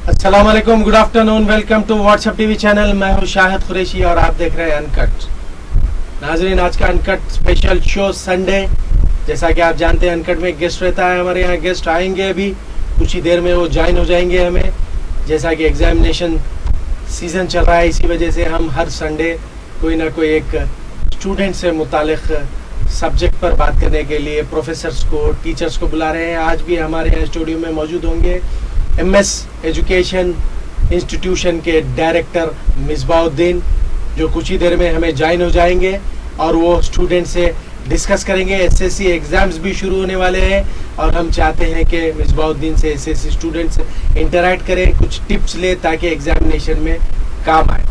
अस्सलाम वालेकुम, good afternoon, welcome to WhatsApp TV channel. मैं हूं शाहिद कुरैशी और आप देख रहे हैं अनकट। नाजरीन, आज का अनकट स्पेशल शो संडे। जैसा कि आप जानते हैं अनकट में गेस्ट रहता है, हमारे यहाँ गेस्ट आएंगे अभी कुछ ही देर में, वो ज्वाइन हो जाएंगे हमें। जैसा कि एग्जामिनेशन सीजन चल रहा है, इसी वजह से हम हर संडे कोई ना कोई एक स्टूडेंट से मुतालिक सब्जेक्ट पर बात करने के लिए प्रोफेसर्स को, टीचर्स को बुला रहे हैं। आज भी हमारे यहाँ स्टूडियो में मौजूद होंगे MS एजुकेशन इंस्टीट्यूशन के डायरेक्टर मिसबाउद्दीन, जो कुछ ही देर में हमें ज्वाइन हो जाएंगे और वो स्टूडेंट से डिस्कस करेंगे। SSC एग्ज़ाम्स भी शुरू होने वाले हैं और हम चाहते हैं कि मिसबाउद्दीन से SSC स्टूडेंट्स इंटरेक्ट करें, कुछ टिप्स ले ताकि एग्जामिनेशन में काम आए।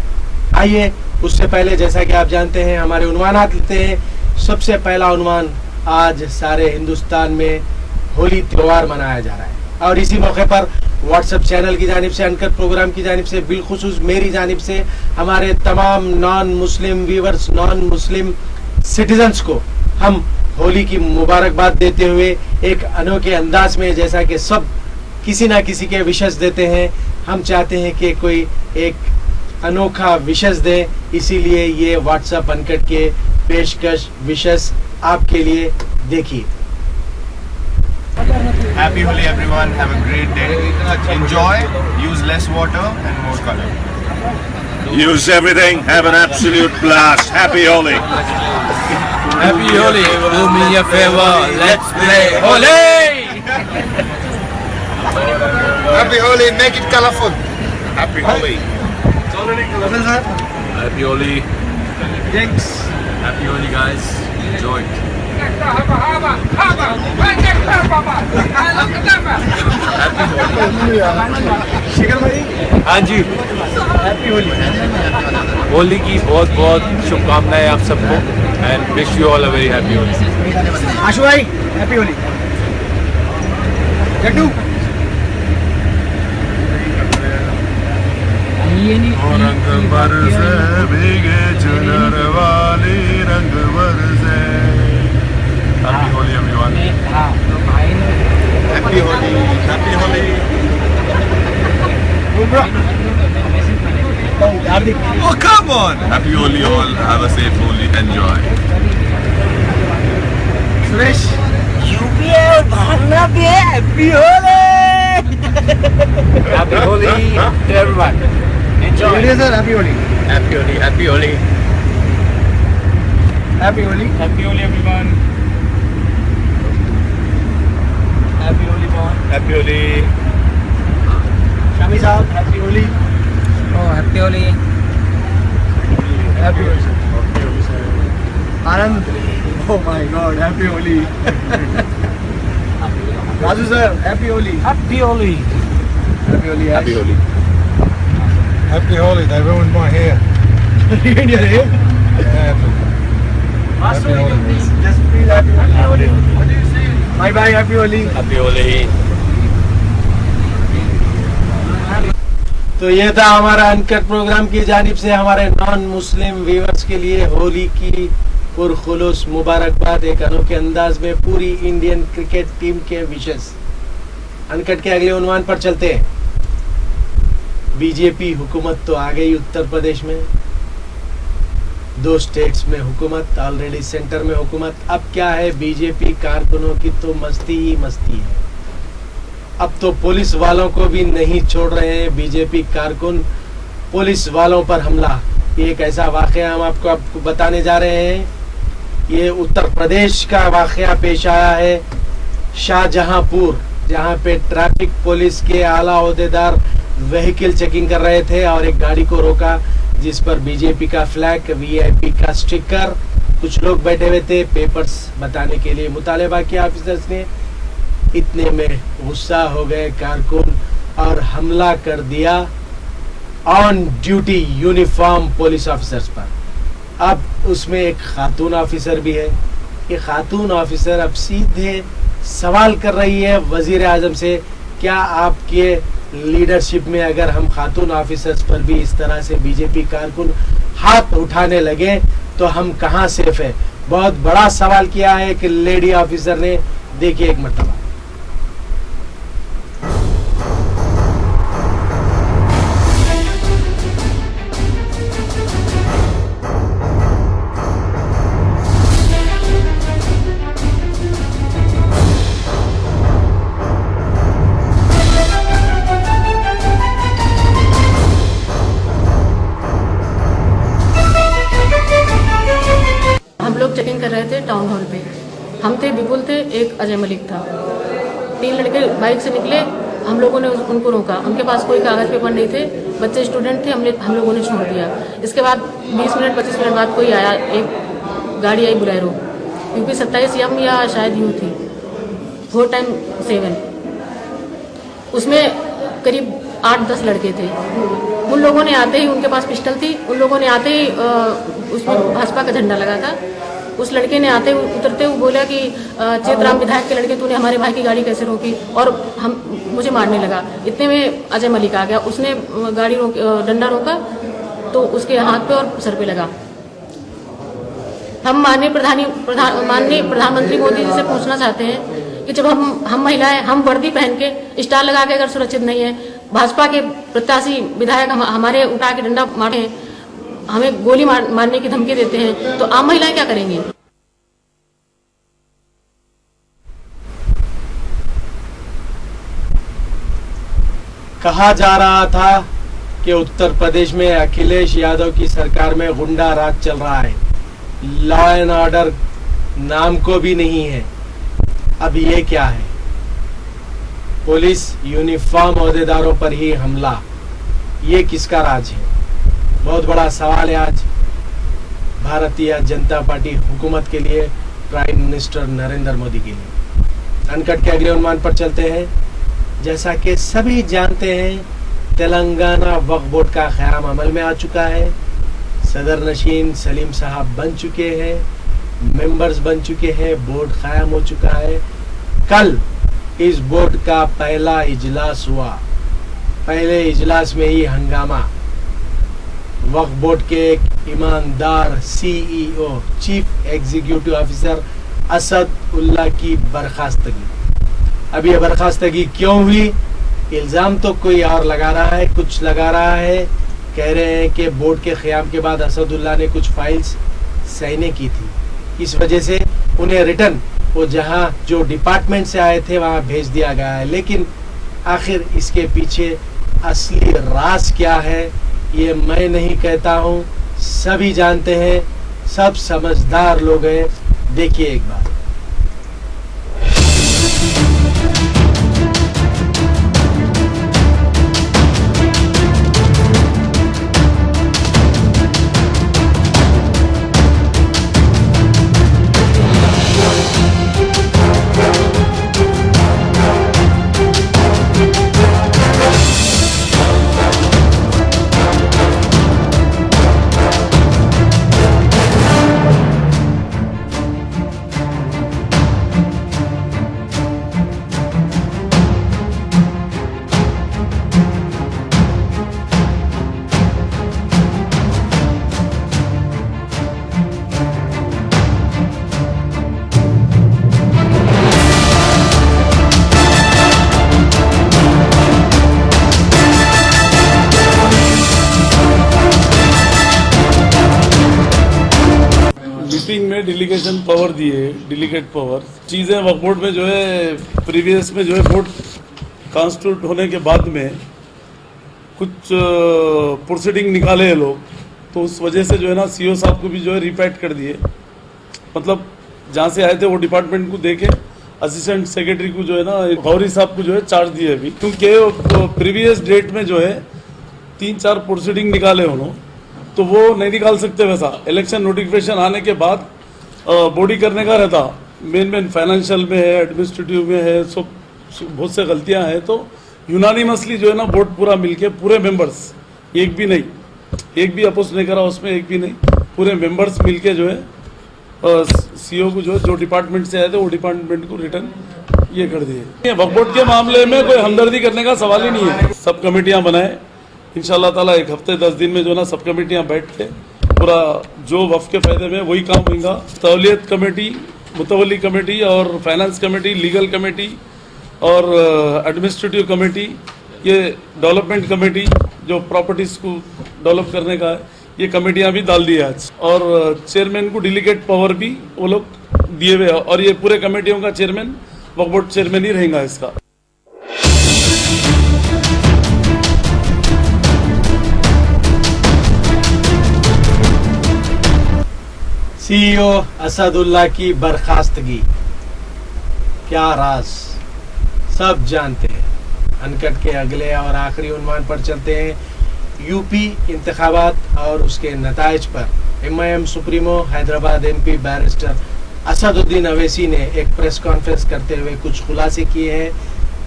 आइए, उससे पहले जैसा कि आप जानते हैं हमारे उन्वानात लेते हैं। सबसे पहला उन्वान, आज सारे हिंदुस्तान में होली त्यौहार मनाया जा रहा है और इसी मौके पर व्हाट्सएप चैनल की जानिब से, अनकट प्रोग्राम की जानिब से, बिलखुसूस मेरी जानिब से हमारे तमाम non Muslim viewers, non Muslim citizens को हम होली की मुबारकबाद देते हुए एक अनोखे अंदाज में, जैसा कि सब किसी ना किसी के विशेष देते हैं, हम चाहते हैं कि कोई एक अनोखा विशेष दे। इसीलिए ये व्हाट्सएप अनकट के पेशकश विशेष आपके लिए। देखिए। Happy Holi everyone, have a great day. Enjoy, use less water and more color. Use everything, have an absolute blast. Happy Holi. Happy Holi, do me a favor, let's play Holi! Happy Holi, make it colorful. Happy Holi. Happy Holi. Thanks. Happy Holi guys, enjoy. हाँ जी, Happy Holi. Holi की बहुत बहुत शुभकामनाएं आप सबको and wish you all a very happy Holi. Ashu भाई, Happy Holi. Jaddu. रंग बरसे भीगे चुनर वाली रंग बरसे। Happy Holi everyone. Happy Holi. Happy Holi. Oh come on! Happy Holi all. Have a safe Holi. Enjoy. Suresh. Happy Holi to everyone. Enjoy. Sir, Happy Holi. Happy Holi, Happy Holi. Happy Holi. Happy Holi everyone. Happy Holi Bon. Happy Holi. Shami साहब, Happy Holi. Oh, Happy Holi. Happy Holi. Anand. Oh my God, Happy Holi. Raju sir, Happy Holi. Happy Holi. Happy Holi. Happy Holi. Happy Holi. They ruined my hair. Ruined your hair? Yeah. Happy Holi. Just please Happy Holi. What do you say? Bye bye, Happy Holi. Happy Holi. तो ये था हमारा uncut programme की जानिब से हमारे non Muslim viewers के लिए होली की पुरखुलूस मुबारकबाद, एक अनोखे अंदाज में पूरी इंडियन क्रिकेट टीम के विशेष। अनकट के अगले उन्वान पर चलते हैं। बीजेपी हुकूमत तो आ गई उत्तर प्रदेश में, 2 स्टेट्स में हुकूमत, ऑलरेडी सेंटर में हुकूमत। अब क्या है, बीजेपी कारकुनों की तो मस्ती ही मस्ती है। अब तो पुलिस वालों को भी नहीं छोड़ रहे हैं बीजेपी कारकुन, पुलिस वालों पर हमला। ये एक ऐसा वाकया हम आपको बताने जा रहे हैं। ये उत्तर प्रदेश का वाकया पेश आया है शाहजहांपुर, जहां पे ट्रैफिक पुलिस के आला ओहदेदार व्हीकल चेकिंग कर रहे थे और एक गाड़ी को रोका जिस पर बीजेपी का फ्लैग, VIP का स्टिकर, कुछ लोग बैठे हुए थे। पेपर्स बताने के लिए मुतालबा किया ऑफिसर्स ने। इतने में गुस्सा हो गए कारकुन और हमला कर दिया on duty uniform police officers पर। अब उसमें एक खातून ऑफिसर भी है। ये खातून ऑफिसर अब सीधे सवाल कर रही है वजीर आजम से, क्या आपके लीडरशिप में अगर हम खातून ऑफिसर्स पर भी इस तरह से बीजेपी कारकुन हाथ उठाने लगे तो हम कहां सेफ है? बहुत बड़ा सवाल किया है कि लेडी ऑफिसर ने। देखिए एक मरतबा। विपुल थे, एक अजय मलिक था। 3 लड़के बाइक से निकले, हम लोगों ने उनको रोका। उनके पास कोई कागज़ पेपर नहीं थे, बच्चे स्टूडेंट थे, हम लोगों ने छोड़ दिया। इसके बाद 20 मिनट 25 मिनट बाद कोई आया, एक गाड़ी आई बोलेरो, यूपी 27 एम या शायद यू थी, 4 टाइम 7। उसमें करीब 8-10 लड़के थे। उन लोगों ने आते ही, उनके पास पिस्टल थी, उन लोगों ने आते ही उसमें भाजपा का झंडा लगा था। उस लड़के ने आते उतरते हुए बोला कि चेतराम विधायक के लड़के, तूने हमारे भाई की गाड़ी कैसे रोकी, और मुझे मारने लगा। इतने में अजय मलिक आ गया, उसने गाड़ी डंडा रोका तो उसके हाथ पे और सर पे लगा। हम माननीय प्रधानमंत्री मोदी जी से पूछना चाहते हैं कि जब हम महिलाएं, हम वर्दी पहन के स्टार लगा के अगर सुरक्षित नहीं है, भाजपा के प्रत्याशी विधायक हमारे उठा के डंडा मारे हैं, हमें गोली मारने की धमकी देते हैं, तो आम महिलाएं क्या करेंगी? कहा जा रहा था कि उत्तर प्रदेश में अखिलेश यादव की सरकार में गुंडा राज चल रहा है, लॉ एंड ऑर्डर नाम को भी नहीं है। अब ये क्या है? पुलिस यूनिफॉर्म ओहदेदारों पर ही हमला, ये किसका राज है? बहुत बड़ा सवाल है आज भारतीय जनता पार्टी हुकूमत के लिए, प्राइम मिनिस्टर नरेंद्र मोदी के लिए। अनकट के अगले अनुमान पर चलते हैं। जैसा कि सभी जानते हैं, तेलंगाना वक्फ बोर्ड का क़याम अमल में आ चुका है। सदर नशीन सलीम साहब बन चुके हैं, मेंबर्स बन चुके हैं, बोर्ड कायम हो चुका है। कल इस बोर्ड का पहला इजलास हुआ। पहले इजलास में ही हंगामा। वक्फ बोर्ड के एक ईमानदार CEO, chief executive officer Asad Ullah की बर्खास्तगी। अब ये बर्खास्तगी क्यों हुई? इल्जाम तो कोई और लगा रहा है, कुछ लगा रहा है। कह रहे हैं कि बोर्ड के क़याम के बाद असदुल्ला ने कुछ फाइल्स साइनें की थी, इस वजह से उन्हें रिटर्न वो जहां जो डिपार्टमेंट से आए थे वहां भेज दिया गया है। लेकिन आखिर इसके पीछे असली राज क्या है, ये मैं नहीं कहता हूं, सभी जानते हैं, सब समझदार लोग हैं। देखिए एक बार। मीटिंग में डेलीगेशन पावर दिए, डेलीगेट पावर चीज़ें वक्फ बोर्ड में जो है प्रीवियस में जो है बोर्ड कॉन्स्टिट्यूट होने के बाद में कुछ प्रोसीडिंग निकाले हैं लोग, तो उस वजह से जो है ना सीईओ साहब को भी जो है रिपैट कर दिए। मतलब जहाँ से आए थे वो डिपार्टमेंट को देके असिस्टेंट सेक्रेटरी को जो है ना गौरी साहब को जो है चार्ज दिए अभी, क्योंकि प्रीवियस डेट में जो है 3-4 प्रोसीडिंग निकाले उन्होंने, तो वो नहीं निकाल सकते। वैसा इलेक्शन नोटिफिकेशन आने के बाद बॉडी करने का रहता, मेन फाइनेंशियल में है, एडमिनिस्ट्रेटिव में है, सब बहुत से गलतियां हैं, तो यूनानिमसली जो है ना बोर्ड पूरा मिलके पूरे मेंबर्स, एक भी नहीं, एक भी अपोज नहीं करा उसमें, एक भी नहीं, पूरे मेंबर्स मिलके जो है सीईओ को जो डिपार्टमेंट से आए थे वो डिपार्टमेंट को रिटर्न ये कर दिए। वक्फ बोर्ड के मामले में कोई हमदर्दी करने का सवाल ही नहीं है। सब कमेटियां बनाए, इंशाल्लाह ताला 1 हफ्ते 10 दिन में जो ना सब कमेटियां बैठ के पूरा जो वक्फ के फायदे में वही काम होगा। तौलियत कमेटी, मुतवली कमेटी और फाइनेंस कमेटी, लीगल कमेटी और एडमिनिस्ट्रेटिव कमेटी, ये डेवलपमेंट कमेटी जो प्रॉपर्टीज को डेवलप करने का है, ये कमेटियां भी डाल दी आज। और चेयरमैन को डेलीगेट पावर भी वो लोग दिए हुए हैं, और ये पूरे कमेटियों का चेयरमैन वक्फ बोर्ड चेयरमैन ही रहेगा इसका। सीईओ असदुल्ला की बर्खास्तगी। क्या राज, सब जानते हैं। अनकट के अगले और आखिरी उन्वान पर चलते हैं। यूपी इंतखाबात और उसके नताइज पर MIM supremo Hyderabad MP barrister Asaduddin Owaisi ने एक प्रेस कॉन्फ्रेंस करते हुए कुछ खुलासे किए हैं।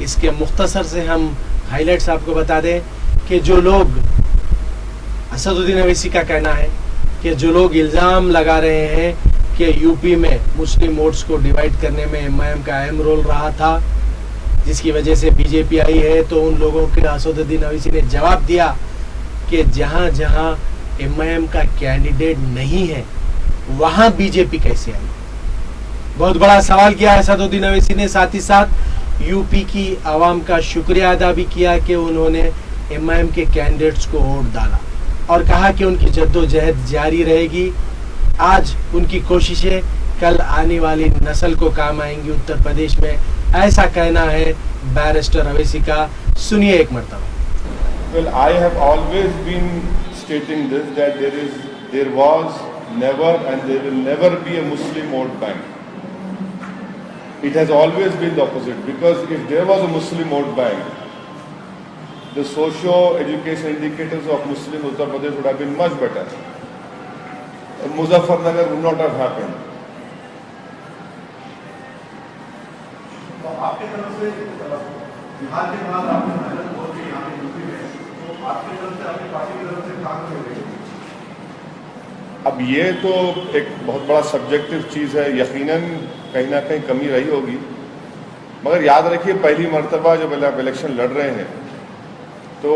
इसके मुख्तसर से हम हाइलाइट्स आपको बता दें कि जो लोग, असदुद्दीन अवैसी का कहना है कि जो लोग इल्ज़ाम लगा रहे हैं कि यूपी में मुस्लिम वोट्स को डिवाइड करने में MIM का अहम रोल रहा था, जिसकी वजह से बीजेपी आई है, तो उन लोगों के असदुद्दीन अवैसी ने जवाब दिया कि जहां जहां MIM का कैंडिडेट नहीं है वहां बीजेपी कैसे आई। बहुत बड़ा सवाल किया असदुद्दीन अवैसी ने। साथ ही साथ यूपी की आवाम का शुक्रिया अदा भी किया कि उन्होंने MIM के कैंडिडेट्स को वोट डाला और कहा कि उनकी जद्दोजहद जारी रहेगी। आज उनकी कोशिशें कल आने वाली नस्ल को काम आएंगी उत्तर प्रदेश में, ऐसा कहना है बैरिस्टर अवैसी का। सुनिए एक मरतबा। Well, I have always been stating this, that there was never and there will never be a Muslim vote bank. It has always been the opposite, because if there was a Muslim vote bank, the socio-education indicators of Muslim Uttar Pradesh would have been much better. Muzaffarnagar would not have happened. तो आपके तरफ से बिहार के बाद आपने मेहनत बहुत की यहाँ पे यूपी में, तो आपकी तरफ से, आपकी पार्टी की तरफ से काम करेंगे। अब ये तो एक बहुत बड़ा सब्जेक्टिव चीज़ है, यकीनन कहीं ना कहीं कमी रही होगी, मगर याद रखिए पहली मर्तबा जब आप इलेक्शन लड़ रहे हैं तो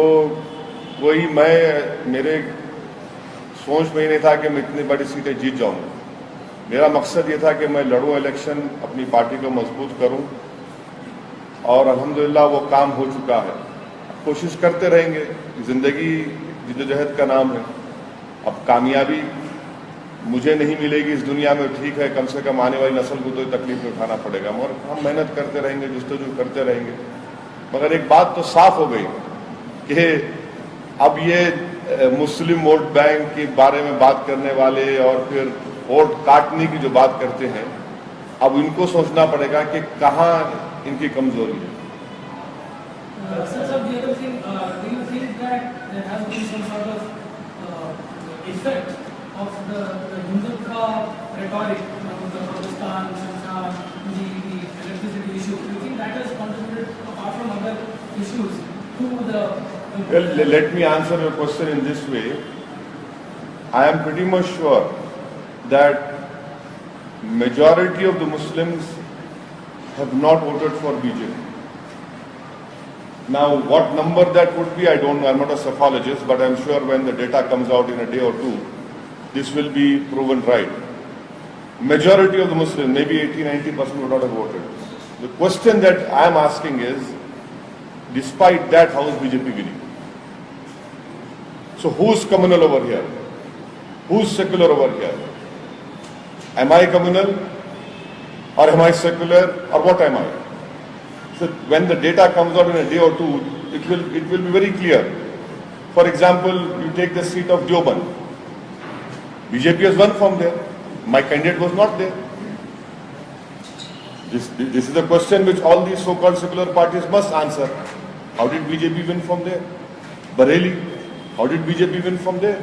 वही मेरे सोच में ही नहीं था कि मैं इतनी बड़ी सीटें जीत जाऊंगा। मेरा मकसद ये था कि मैं लड़ूं इलेक्शन, अपनी पार्टी को मजबूत करूं, और अल्हम्दुलिल्लाह वो काम हो चुका है। कोशिश करते रहेंगे, ज़िंदगी जिद्दोजहद का नाम है। अब कामयाबी मुझे नहीं मिलेगी इस दुनिया में, ठीक है, कम से कम आने वाली नस्ल को तो तकलीफ में उठाना पड़ेगा, मगर हम मेहनत करते रहेंगे, जस्तजू करते रहेंगे। मगर एक बात तो साफ हो गई कि अब ये मुस्लिम वोट बैंक के बारे में बात करने वाले और फिर वोट काटने की जो बात करते हैं, अब इनको सोचना पड़ेगा कि कहाँ इनकी कमजोरी है। of the Hindutva rhetoric about the Pakistan, Shashan, the electricity issue. Do you think that has contributed, apart from other issues, to the... Well, let me answer your question in this way. I am pretty much sure that majority of the Muslims have not voted for BJP. Now, what number that would be, I don't know. I'm not a psephologist, but I'm sure when the data comes out in a day or two, this will be proven right. Majority of the Muslims, maybe 80-90% would not have voted. The question that I am asking is, despite that, how is BJP winning? So who's communal over here? Who's secular over here? Am I communal? Or am I secular? Or what am I? So when the data comes out in a day or two, it will be very clear. For example, you take the seat of Deoband. BJP has won from there. My candidate was not there. This is the question which all these so-called secular parties must answer. How did BJP win from there? Bareilly, how did BJP win from there?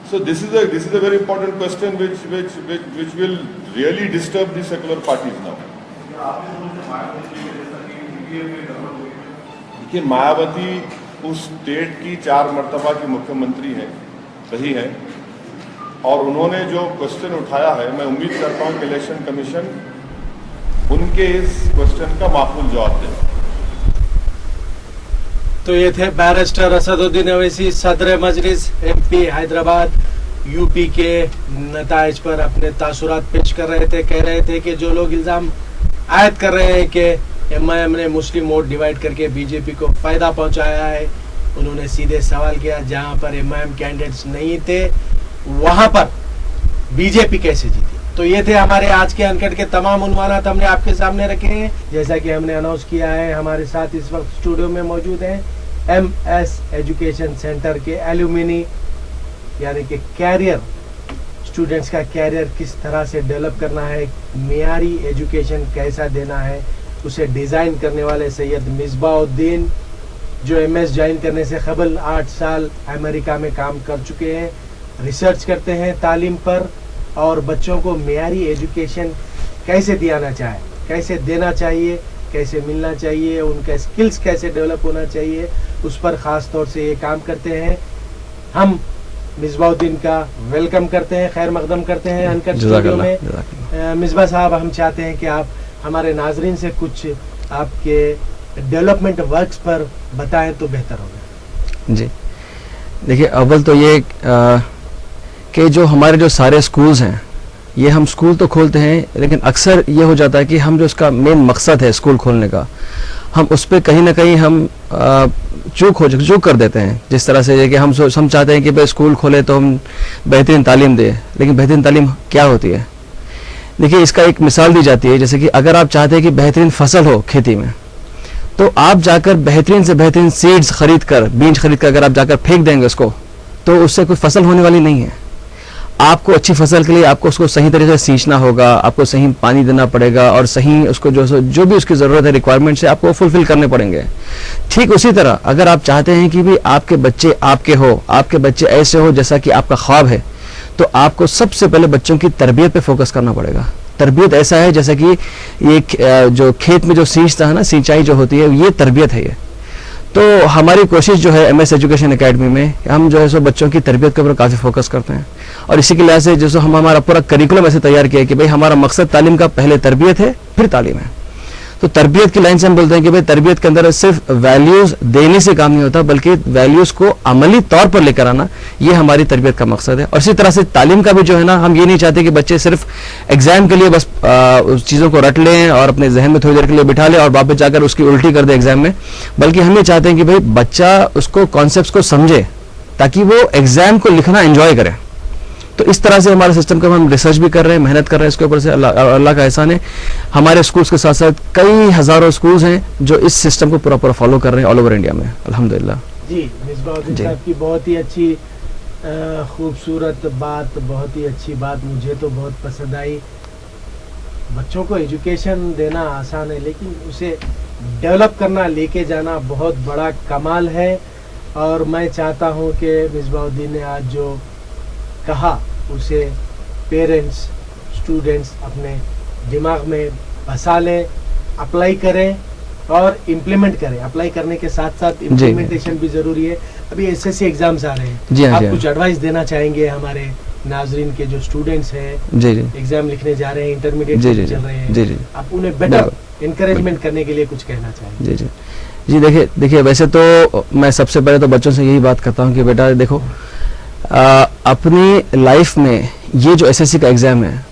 So this is a very important question which will really disturb the secular parties now. देखिए, मायावती उस state की 4 मर्तबा की मुख्यमंत्री हैं, सही है, और उन्होंने जो क्वेश्चन उठाया है, मैं उम्मीद करता हूं कि इलेक्शन कमीशन उनके इस क्वेश्चन का माकूल जवाब दे। तो ये थे बैरिस्टर असदुद्दीन अवैसी, सदर मजलिस MP हैदराबाद, यूपी के नताइज पर अपने तासुरात पेश कर रहे थे। कह रहे थे कि जो लोग इल्ज़ाम आयद कर रहे हैं कि MIM ने मुस्लिम वोट डिवाइड करके बीजेपी को फायदा पहुंचाया है, उन्होंने सीधे सवाल किया जहां पर MIM कैंडिडेट्स नहीं थे वहां पर बीजेपी कैसे जीती। तो ये थे हमारे आज के अनकट के तमाम उन्वानात हमने आपके सामने रखे हैं। जैसा कि हमने अनाउंस किया है, हमारे साथ इस वक्त स्टूडियो में मौजूद हैं MS एजुकेशन सेंटर के एल्यूमिनी यानी कि कैरियर स्टूडेंट्स का कैरियर किस तरह से डेवलप करना है, मियारी एजुकेशन कैसा देना है, उसे डिज़ाइन करने वाले सैयद मिसबाउद्दीन, जो MS ज्वाइन करने से कबल 8 साल अमेरिका में काम कर चुके हैं, रिसर्च करते हैं तालीम पर और बच्चों को मियारी एजुकेशन कैसे कैसे देना चाहिए, कैसे मिलना चाहिए, उनका स्किल्स कैसे डेवलप होना चाहिए, उस पर ख़ास तौर से ये काम करते हैं। हम मिसबाउद्दीन का वेलकम करते हैं, खैर मकदम करते हैं अनकट स्टूडियो में। मिसबा साहब, हम चाहते हैं कि आप हमारे नाजरीन से कुछ आपके डेवलपमेंट वर्क्स पर बताएं तो बेहतर होगा। जी देखिए, अव्वल तो ये कि जो हमारे जो सारे स्कूल्स हैं, ये हम स्कूल तो खोलते हैं, लेकिन अक्सर ये हो जाता है कि हम जो उसका मेन मकसद है स्कूल खोलने का, हम उस पर कहीं ना कहीं हम चूक कर देते हैं। जिस तरह से कि हम चाहते हैं कि भाई स्कूल खोले तो हम बेहतरीन तालीम दें, लेकिन बेहतरीन तालीम क्या होती है? देखिए, इसका एक मिसाल दी जाती है, जैसे कि अगर आप चाहते हैं कि बेहतरीन फसल हो खेती में, तो आप जाकर बेहतरीन से बेहतरीन सीड्स खरीद कर, बीज खरीद कर अगर आप जाकर फेंक देंगे उसको, तो उससे कोई फसल होने वाली नहीं है। आपको अच्छी फसल के लिए आपको उसको सही तरीके से सींचना होगा, आपको सही पानी देना पड़ेगा और सही उसको जो भी उसकी ज़रूरत है, रिक्वायरमेंट्स है, आपको फुलफिल करने पड़ेंगे। ठीक उसी तरह अगर आप चाहते हैं कि भी आपके बच्चे आपके बच्चे ऐसे हो जैसा कि आपका ख्वाब है, तो आपको सबसे पहले बच्चों की तरबियत पे फोकस करना पड़ेगा। तरबियत ऐसा है जैसे कि ये जो खेत में जो सींचता है ना, सिंचाई जो होती है, ये तरबियत है। ये तो हमारी कोशिश जो है MS एजुकेशन एकेडमी में, हम जो है सो बच्चों की तरबियत के ऊपर काफ़ी फोकस करते हैं और इसी के लिहाज से जैसे हम हमारा पूरा करिकुलम ऐसे तैयार किया है कि भाई हमारा मकसद तालीम का पहले तरबियत है, फिर तालीम है। तो तरबियत की लाइन से हम बोलते हैं कि भाई तरबियत के अंदर सिर्फ वैल्यूज़ देने से काम नहीं होता, बल्कि वैल्यूज़ को अमली तौर पर लेकर आना, ये हमारी तरबियत का मकसद है। और इसी तरह से तालीम का भी जो है ना, हम ये नहीं चाहते कि बच्चे सिर्फ एग्जाम के लिए बस उस चीज़ों को रट लें और अपने जहन में थोड़ी देर के लिए बिठा लें और वापस जाकर उसकी उल्टी कर दे एग्जाम में, बल्कि हम ये चाहते हैं कि भाई बच्चा उसको कॉन्सेप्ट को समझे ताकि वो एग्जाम को लिखना एंजॉय करे। तो इस तरह से हमारे सिस्टम का हम रिसर्च भी कर रहे हैं, मेहनत कर रहे हैं इसके ऊपर से। अल्लाह का एहसान है, हमारे स्कूल्स के साथ साथ कई हज़ारों स्कूल्स हैं जो इस सिस्टम को पूरा फॉलो कर रहे हैं ऑल ओवर इंडिया में, अल्हम्दुलिल्लाह। जी, मिसबाउद्दीन साहब की बहुत ही अच्छी खूबसूरत बात, बहुत ही अच्छी बात मुझे तो बहुत पसंद आई। बच्चों को एजुकेशन देना आसान है, लेकिन उसे डेवलप करना, लेके जाना बहुत बड़ा कमाल है। और मैं चाहता हूँ कि मिसबाउद्दीन ने आज जो कहा उसे पेरेंट्स, स्टूडेंट्स अपने दिमाग में बसा लें, अप्लाई करें और इम्प्लीमेंट करें। अप्लाई करने के साथ साथ इम्प्लीमेंटेशन भी ज़रूरी है। अभी SSC एग्जाम्स आ रहे हैं, आप कुछ एडवाइस देना चाहेंगे हमारे नाजरीन के जो स्टूडेंट्स हैं, एग्जाम लिखने जा रहे हैं, इंटरमीडिएट चल रहे हैं, आप उन्हें बेटर इंकरेजमेंट करने के लिए कुछ कहना चाहेंगे? जी देखिए वैसे तो मैं सबसे पहले तो बच्चों से यही बात करता हूँ कि बेटा देखो, अपनी लाइफ में ये जो SSC का एग्ज़ाम है,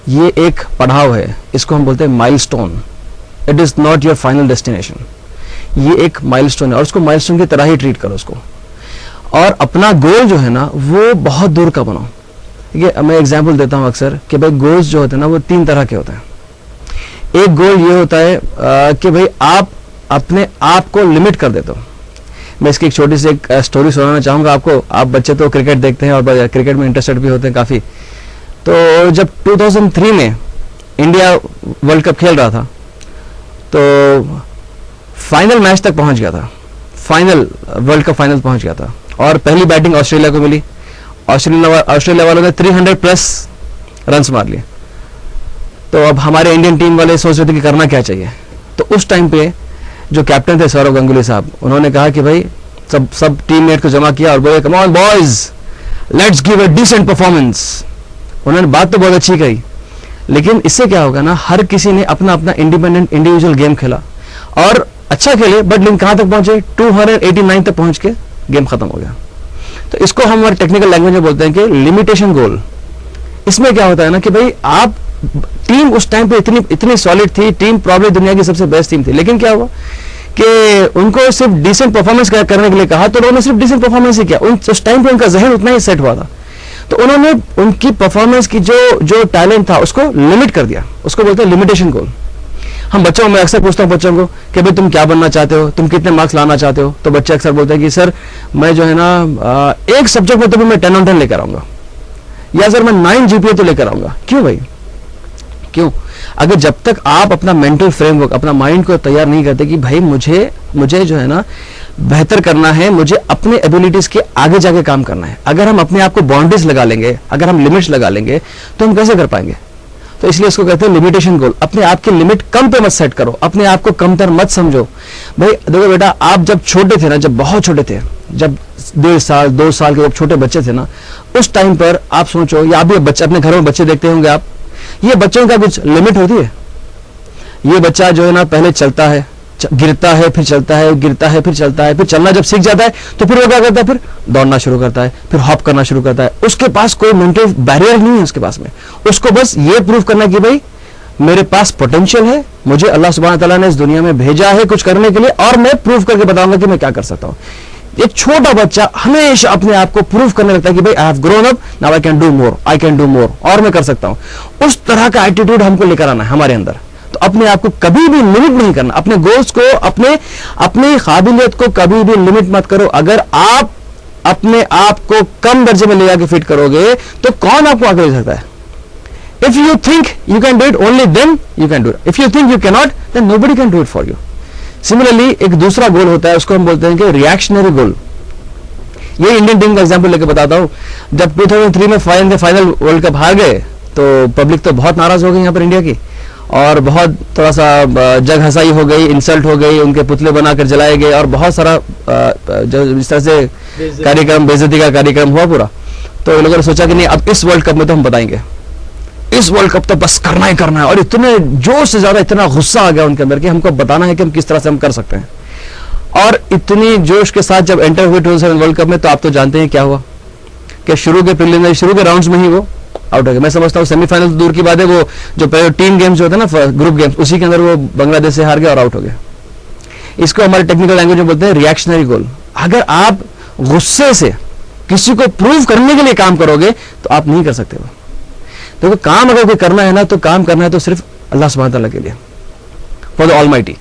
ये एक पड़ाव है, इसको हम बोलते हैं milestone. It is not your final destination, ये एक माइलस्टोन है और उसको माइलस्टोन की तरह ही ट्रीट करो उसको। और अपना गोल जो है ना, वो बहुत दूर का बनाओ। ठीक है, मैं एग्जाम्पल देता हूँ अक्सर कि भाई गोल्स जो होते हैं ना, वो 3 तरह के होते हैं। एक गोल ये होता है कि भाई आप अपने आप को लिमिट कर देते हो। मैं इसकी एक छोटी सी एक स्टोरी सुनाना चाहूँगा आपको। आप बच्चे तो क्रिकेट देखते हैं और क्रिकेट में इंटरेस्टेड भी होते हैं काफ़ी। तो जब 2003 में इंडिया वर्ल्ड कप खेल रहा था, तो फाइनल मैच तक पहुंच गया था, वर्ल्ड कप फाइनल पहुंच गया था और पहली बैटिंग ऑस्ट्रेलिया को मिली। ऑस्ट्रेलिया वालों ने 300+ रन्स मार लिए। तो अब हमारे इंडियन टीम वाले सोच रहे थे कि करना क्या चाहिए। तो उस टाइम पे जो कैप्टन थे सौरव गंगुली साहब, उन्होंने कहा कि भाई सब टीममेट को जमा किया और बोले, come on boys, let's give a decent performance. उन्होंने बात तो बहुत अच्छी कही, लेकिन इससे क्या होगा ना, हर किसी ने अपना अपना इंडिपेंडेंट इंडिविजुअल गेम खेला और अच्छा खेले, बट लेकिन कहाँ तक पहुंचे? 289 तक पहुंच के गेम खत्म हो गया। तो इसको हम हमारे टेक्निकल लैंग्वेज में बोलते हैं कि लिमिटेशन गोल। इसमें क्या होता है ना कि भाई आप टीम उस टाइम पे इतनी सॉलिड थी, टीम प्रॉब्लम दुनिया की सबसे बेस्ट टीम थी, लेकिन क्या हुआ कि उनको सिर्फ डिसेंट परफॉर्मेंस करने के लिए कहा, तो उन्होंने सिर्फ डिसेंट परफॉर्मेंस ही किया। उस टाइम पे उनका जहन उतना ही सेट हुआ था, तो उन्होंने उनकी परफॉर्मेंस की जो टैलेंट था उसको लिमिट कर दिया। उसको बोलते हैं लिमिटेशन गोल। हम बच्चों में अक्सर पूछता हूँ बच्चों को कि भाई तुम क्या बनना चाहते हो, तुम कितने मार्क्स लाना चाहते हो? तो बच्चे अक्सर बोलते हैं कि सर मैं जो है ना एक सब्जेक्ट में तो भी मैं 10 on 10 लेकर आऊंगा, या सर मैं 9 GPA तो लेकर आऊंगा। क्यों भाई, क्यों? अगर जब तक आप अपना मेंटल फ्रेमवर्क, अपना माइंड को तैयार नहीं करते कि भाई मुझे जो है ना बेहतर करना है, मुझे अपने एबिलिटीज के आगे जाके काम करना है, अगर हम अपने आप को बाउंड्रीज लगा लेंगे, अगर हम लिमिट्स लगा लेंगे, तो हम कैसे कर पाएंगे? तो इसलिए इसको कहते हैं लिमिटेशन गोल। अपने आप की लिमिट कम पे मत सेट करो, अपने आप को कमतर मत समझो। भाई देखो बेटा, आप जब छोटे थे ना, जब बहुत छोटे थे, जब 1.5 साल 2 साल के जब छोटे बच्चे थे ना, उस टाइम पर आप सोचो, या आप भी बच्चे अपने घरों में बच्चे देखते होंगे आप, ये बच्चों का कुछ लिमिट होती है? ये बच्चा जो है ना पहले चलता है, गिरता है, फिर चलता है, गिरता है, फिर चलता है, फिर चलना जब सीख जाता है तो फिर वो क्या करता है? फिर दौड़ना शुरू करता है, फिर हॉप करना शुरू करता है। उसके पास कोई मेंटल बैरियर नहीं है उसके पास में। उसको बस ये प्रूव करना कि भाई मेरे पास पोटेंशियल है, मुझे अल्लाह सुब्हानहू तआला ने इस दुनिया में भेजा है कुछ करने के लिए, और मैं प्रूव करके बताऊंगा कि मैं क्या कर सकता हूं। एक छोटा बच्चा हमेशा अपने आप को प्रूव करने लगता है कि भाई I have grown up, now I can do more, I can do more, और मैं कर सकता हूं। उस तरह का एटीट्यूड हमको लेकर आना है हमारे अंदर। तो अपने आप को कभी भी लिमिट नहीं करना, अपने गोल्स को, अपनी काबिलियत को कभी भी लिमिट मत करो। अगर आप अपने आप को कम दर्जे में ले जाके फिट करोगे तो कौन आपको आगे ले सकता है? If you think you can do it, only then you can do it. If you think you can not, then nobody can do it for you. Similarly एक दूसरा गोल होता है, उसको हम बोलते हैं कि रिएक्शनरी गोल। ये इंडियन टीम का एग्जांपल लेके बताता हूं। जब 2003 में फाइनल वर्ल्ड कप हार गए तो पब्लिक तो बहुत नाराज हो गई यहाँ पर इंडिया की, और बहुत थोड़ा सा जग हंसाई हो गई, इंसल्ट हो गई, उनके पुतले बनाकर जलाए गए, और बहुत सारा जो इस तरह से कार्यक्रम, बेइज्जती का कार्यक्रम हुआ पूरा। तो लोगों ने सोचा कि नहीं, अब इस वर्ल्ड कप में तो हम बताएंगे, इस वर्ल्ड कप तो बस करना ही करना है। और इतने जोश से ज्यादा इतना गुस्सा आ गया उनके अंदर कि हमको बताना है कि हम किस तरह से हम कर सकते हैं। और इतनी जोश के साथ जब एंटर हुए 2007 वर्ल्ड कप में, तो आप तो जानते हैं क्या हुआ कि शुरू के प्रीलिमिनरी, शुरू के राउंड्स में ही वो आउट हो गया। मैं समझता हूँ सेमीफाइनल तो दूर की बात है, वो जो पहले टीम गेम्स जो होते हैं ना, ग्रुप गेम्स, उसी के अंदर वो बांग्लादेश से हार गया और आउट हो गया। इसको हमारे टेक्निकल लैंग्वेज में बोलते हैं रिएक्शनरी गोल। अगर आप गुस्से से किसी को प्रूव करने के लिए काम करोगे तो आप नहीं कर सकते। वो देखो, काम अगर कोई करना है ना, तो काम करना है तो सिर्फ अल्लाह सुब्हानहू तआला के लिए, फॉर द ऑलमाइटी।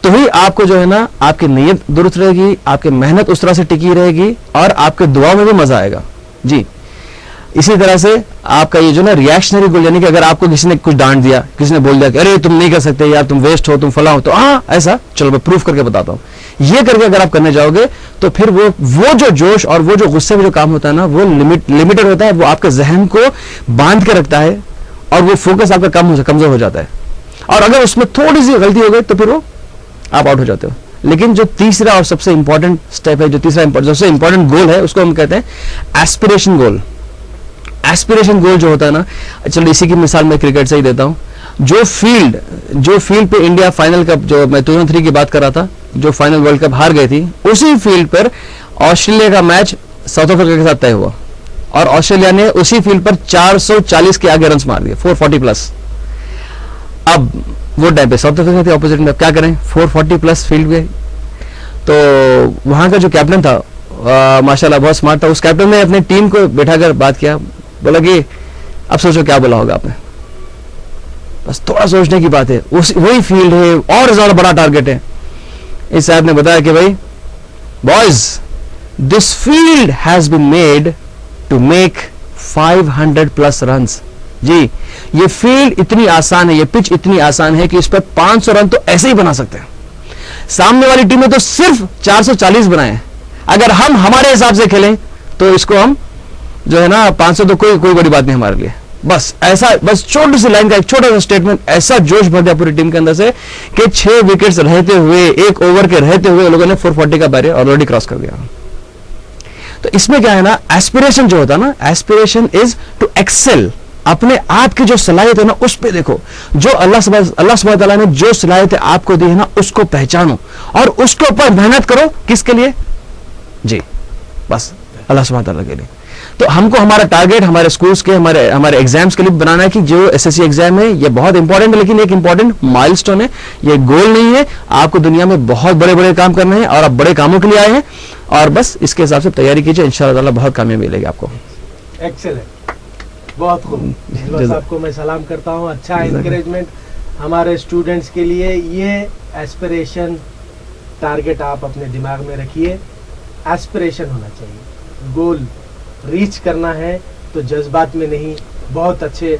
तो ही आपको जो है ना, आपकी नीयत दुरुस्त रहेगी, आपकी मेहनत उस तरह से टिकी रहेगी, और आपके दुआ में भी मजा आएगा जी। इसी तरह से आपका ये जो ना रिएक्शनरी गोल, यानी कि अगर आपको किसी ने कुछ डांट दिया, किसी ने बोल दिया कि अरे तुम नहीं कर सकते यार, तुम वेस्ट हो, तुम फला हो, तो हाँ ऐसा, चलो मैं प्रूफ करके बताता हूँ, ये करके अगर आप करने जाओगे तो फिर वो जो जोश और वो जो गुस्से में जो काम होता है ना, वो लिमिटेड होता है, वो आपके जहन को बांध के रखता है, और वो फोकस आपका कमजोर हो जाता है। और अगर उसमें थोड़ी सी गलती हो गई तो फिर वो आप आउट हो जाते हो। लेकिन जो तीसरा और सबसे इंपॉर्टेंट स्टेप है, जो तीसरा सबसे इंपॉर्टेंट गोल है, उसको हम कहते हैं एस्पिरेशन गोल। एस्पिरेशन गोल जो होता है ना, चलो इसी की मिसाल मैं क्रिकेट से ही देता हूं। जो फील्ड पे इंडिया फाइनल कप, जो मैं 2003 की बात कर रहा था, जो फाइनल वर्ल्ड कप हार गई थी, उसी फील्ड पर ऑस्ट्रेलिया का मैच साउथ अफ्रीका के साथ तय हुआ, और ऑस्ट्रेलिया ने उसी फील्ड पर 440 के आगे रन मार दिए, 440 प्लस। अब वो टाइम पे साउथ अफ्रीका थी ऑपोजिट में, क्या करें, 440 प्लस फील्ड गए। तो वहां का जो कैप्टन था, माशाल्लाह बहुत स्मार्ट था, उस कैप्टन ने अपनी टीम को बैठाकर बात किया, बोला कि अब सोचो क्या बोला होगा आपने, बस थोड़ा सोचने की बात है, वही फील्ड है और ज्यादा बड़ा टारगेट है। इस साहब ने बताया कि भाई boys, this field has been made to make 500 plus runs. जी, ये फील्ड इतनी आसान है, ये पिच इतनी आसान है कि इस पर 500 रन तो ऐसे ही बना सकते हैं। सामने वाली टीम ने तो सिर्फ 440 बनाए हैं। अगर हम हमारे हिसाब से खेलें तो इसको हम जो है ना 500 तो कोई बड़ी बात नहीं हमारे लिए। बस ऐसा, बस छोटी सी लाइन का एक छोटा सा स्टेटमेंट ऐसा जोश भर दिया पूरी टीम के अंदर से कि 6 विकेट्स रहते हुए, 1 ओवर के रहते हुए लोगों ने 440 का बैरियर ऑलरेडी क्रॉस कर दिया। तो इसमें क्या है ना, एस्पिरेशन जो होता है ना, एस्पिरेशन इज टू एक्सेल। अपने आप की जो सलाहियत है ना, उस पे देखो, जो अल्लाह सुब्हानहू तआला ने जो सलाहियत आपको दी है ना, उसको पहचानो और उसके ऊपर मेहनत करो। किसके लिए? जी, बस अल्लाह सुब्हानहू तआला के लिए। तो हमको हमारा टारगेट हमारे स्कूल्स के, हमारे एग्जाम्स के लिए बनाना है कि जो एसएससी एग्जाम है ये बहुत इंपॉर्टेंट है, लेकिन एक इंपॉर्टेंट माइलस्टोन है, ये गोल नहीं है। आपको दुनिया में बहुत बड़े बड़े काम करने हैं और आप बड़े कामों के लिए आए हैं, और बस इसके हिसाब से तैयारी कीजिए, इंशाअल्लाह ताला बहुत कामयाबी मिलेगी आपको। एक्सेलेंट, बहुत खूब। बस आपको मैं सलाम करता हूँ, अच्छा एनकरेजमेंट हमारे स्टूडेंट्स के लिए। ये एस्पिरेशन टारगेट आप अपने दिमाग में रखिए, एस्पिरेशन होना चाहिए, गोल रीच करना है, तो जज्बात में नहीं, बहुत अच्छे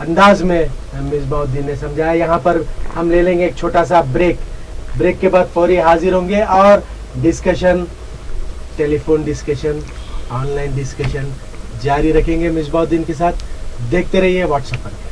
अंदाज में मिसबाउद्दीन ने समझाया। यहाँ पर हम ले लेंगे एक छोटा सा ब्रेक के बाद फौरी हाजिर होंगे और discussion, telephone discussion, online discussion जारी रखेंगे मिसबाउद्दीन के साथ। देखते रहिए व्हाट्सएप पर।